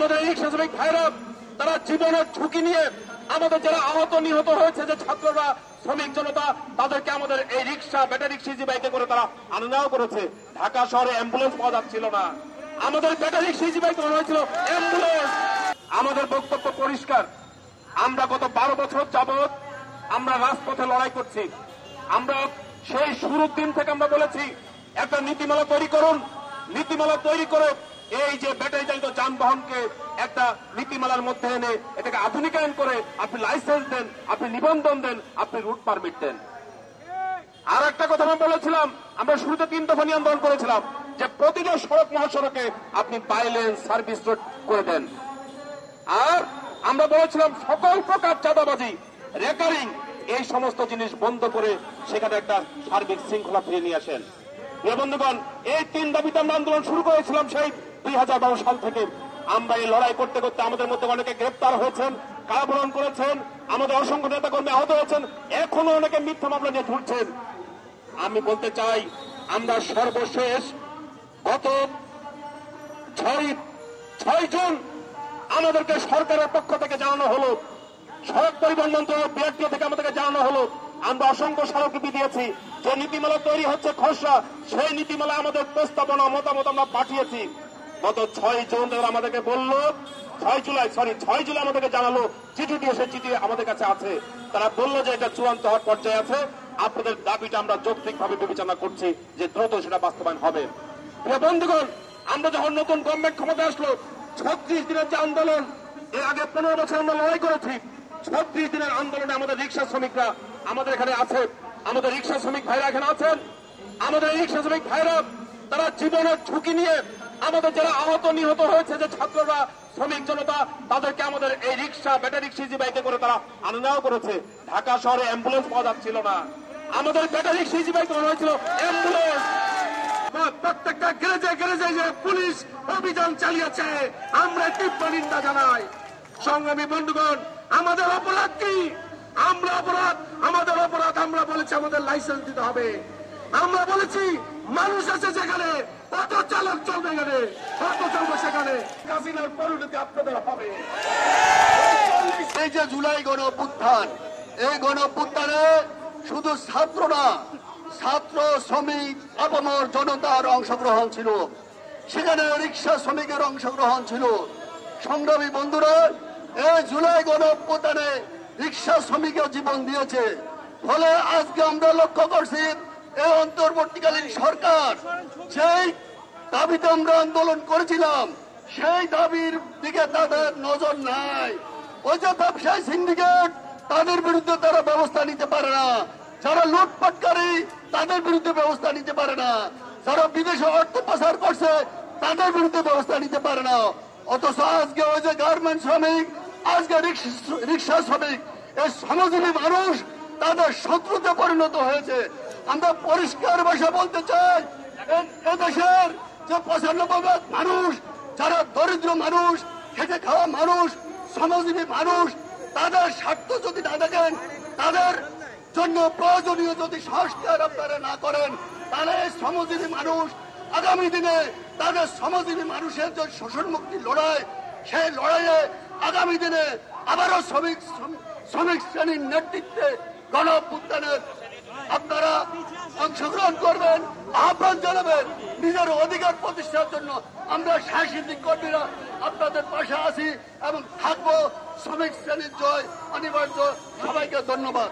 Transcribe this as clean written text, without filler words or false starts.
আমাদের এই রিক্সা শ্রমিক ভাইরা তারা জীবনের ঝুঁকি নিয়ে আমাদের যারা আহত নিহত হয়েছে যে ছাত্ররা শ্রমিক জনতা তাদেরকে আমাদের এই রিক্সা ব্যাটারি রিক্সা ইজি বাইকে করে তারা আনাও করেছে। ঢাকা শহরে অ্যাম্বুলেন্স পাওয়া যাচ্ছিল না, আমাদের ব্যাটারি রিক্সা ইজি বাইক মনে হয়েছিল অ্যাম্বুলেন্স। আমাদের বক্তব্য পরিষ্কার, আমরা গত 12 বছর যাবৎ আমরা রাজপথে লড়াই করছি। আমরা সেই শুরুর দিন থেকে আমরা বলেছি একটা নীতিমালা তৈরি করুন, নীতিমালা তৈরি করে এই যে ব্যাটারি চালিত যানবাহনকে একটা নীতিমালার মধ্যে এনে এটাকে আধুনিকায়ন করে আপনি লাইসেন্স দেন, আপনি নিবন্ধন দেন, আপনি রুট পারমিট দেন। আর একটা কথা আমরা বলেছিলাম, আমরা শুরুতে 3 দফা নিয়ে আন্দোলন করেছিলাম যে প্রতিটা সড়ক মহাসড়কে আপনি বাইলেন সার্ভিস রোড করে দেন। আর আমরা বলেছিলাম সকল প্রকার চাঁদাবাজি রেকারিং এই সমস্ত জিনিস বন্ধ করে সেখানে একটা সার্বিক শৃঙ্খলা ফিরিয়ে নিয়ে আসেন। বন্ধুগণ, এই 3 দাবিতে আমরা আন্দোলন শুরু করেছিলাম সেই 2012 সাল থেকে। আমরা এই লড়াই করতে করতে আমাদের মধ্যে অনেকে গ্রেপ্তার হয়েছেন, কারাবরণ করেছেন, আমাদের অসংখ্য নেতা কর্মী আহত হয়েছেন, এখনো অনেকে মিথ্যা মামলা নিয়ে ঘুরছেন। আমি বলতে চাই, আমরা সর্বশেষ গত 6 জুন আমাদেরকে সরকারের পক্ষ থেকে জানানো হলো, সড়ক পরিবহন মন্ত্রণালয় বিআরটিও থেকে আমাদেরকে জানানো হলো, আমরা অসংখ্য স্মারকলিপি দিয়েছি, যে নীতিমালা তৈরি হচ্ছে খসড়া, সেই নীতিমালা আমাদের প্রস্তাবনা মতামত আমরা পাঠিয়েছি। গত 6 জুন আমাদেরকে বলল, 6 জুলাই আমাদেরকে জানালো, চিঠি দিয়ে সেই চিঠি আমাদের কাছে আছে। তারা বললো যে এটা চূড়ান্ত হওয়ার পর্যায়ে আছে, আপনাদের দাবিটা আমরা যৌক্তিকভাবে বিবেচনা করছি যে দ্রুত সেটা বাস্তবায়ন হবে। প্রিয় বন্ধুগণ, আমরা যখন নতুন গভর্নমেন্ট ক্ষমতা আসলো, 36 দিনের যে আন্দোলন, এর আগে 15 বছর আমরা লড়াই করেছি। 36 দিনের আন্দোলনে আমাদের রিক্সা শ্রমিকরা আমাদের এখানে আছে, আমাদের রিক্সা শ্রমিক ভাইরা এখানে আছেন। আমাদের এই রিক্সা শ্রমিক ভাইরা তারা জীবনের ঝুঁকি নিয়ে আমাদের যারা আহত নিহত হয়েছে যে ছাত্ররা শ্রমিক জনতা তাদেরকে আমাদের এই রিক্সা ব্যাটারি রিক্সা ইজি বাইকে করে তারা আনাও করেছে। ঢাকা শহরে অ্যাম্বুলেন্স পাওয়া যাচ্ছিল না, আমাদের ব্যাটারি রিক্সা ইজি বাইক মনে হয়েছিল অ্যাম্বুলেন্স। প্রত্যেকটা গ্যারেজে যে পুলিশ অভিযান চালিয়েছে, আমরা তীব্র নিন্দা জানাই। সংগ্রামী বন্ধুগণ, আমাদের অপরাধ কি? আমাদের অপরাধ আমরা বলেছি আমাদের লাইসেন্স দিতে হবে। আমরা বলেছি মানুষ আছে যেখানে কত চালক চলবে, এখানে কত চলবে সেখানে কাজিনার পরিণতি আপনাদের হবে। এই যে জুলাই গণ অভ্যুত্থান, এই গণ অভ্যুত্থানে শুধু ছাত্র না, ছাত্র শ্রমিক আপামর জনতার অংশগ্রহণ ছিল, সেখানে রিক্সা শ্রমিকের অংশগ্রহণ ছিল। সংগ্রামী বন্ধুরা, এই জুলাই গণ অভ্যুত্থানে রিক্সা শ্রমিকের জীবন দিয়েছে। ফলে আজকে আমরা লক্ষ্য করছি এই অন্তর্বর্তীকালীন সরকার যেই দাবিতে আমরা আন্দোলন করেছিলাম, সেই দাবির দিকে তাদের নজর নাই। ওই যে ব্যবসায়ী সিন্ডিকেট, তাদের বিরুদ্ধে তারা ব্যবস্থা নিতে পারে না। যারা লুটপাটকারী, তাদের বিরুদ্ধে ব্যবস্থা নিতে পারে না। যারা বিদেশে অর্থ পাচার করছে, তাদের বিরুদ্ধে ব্যবস্থা নিতে পারে না। অথচ আজকে ওই যে গার্মেন্ট শ্রমিক, আজকে রিক্সা শ্রমিক, এই শ্রমজীবী মানুষ তাদের শত্রুতে পরিণত হয়েছে। আমরা পরিষ্কার ভাষা বলতে চাই, এদেশের যে 95% মানুষ, যারা দরিদ্র মানুষ, খেটে খাওয়া মানুষ, শ্রমজীবী মানুষ, তাদের স্বার্থ যদি না দেখেন, তাদের জন্য প্রয়োজনীয় যদি সংস্কার আপনারা না করেন, তাহলে শ্রমজীবী মানুষ আগামী দিনে তাদের শ্রমজীবী মানুষের যে শোষণ মুক্তি লড়াই, সেই লড়াইয়ে আগামী দিনে আবারও শ্রমিক শ্রেণীর নেতৃত্বে গণ অভ্যুত্থানের আপনারা অংশগ্রহণ করবেন, আহ্বান জানাবেন। নিজের অধিকার প্রতিষ্ঠার জন্য আমরা সাংস্কৃতিক কর্মীরা আপনাদের পাশে আছি এবং থাকবো। শ্রমিক শ্রেণীর জয় অনিবার্য। সবাইকে ধন্যবাদ।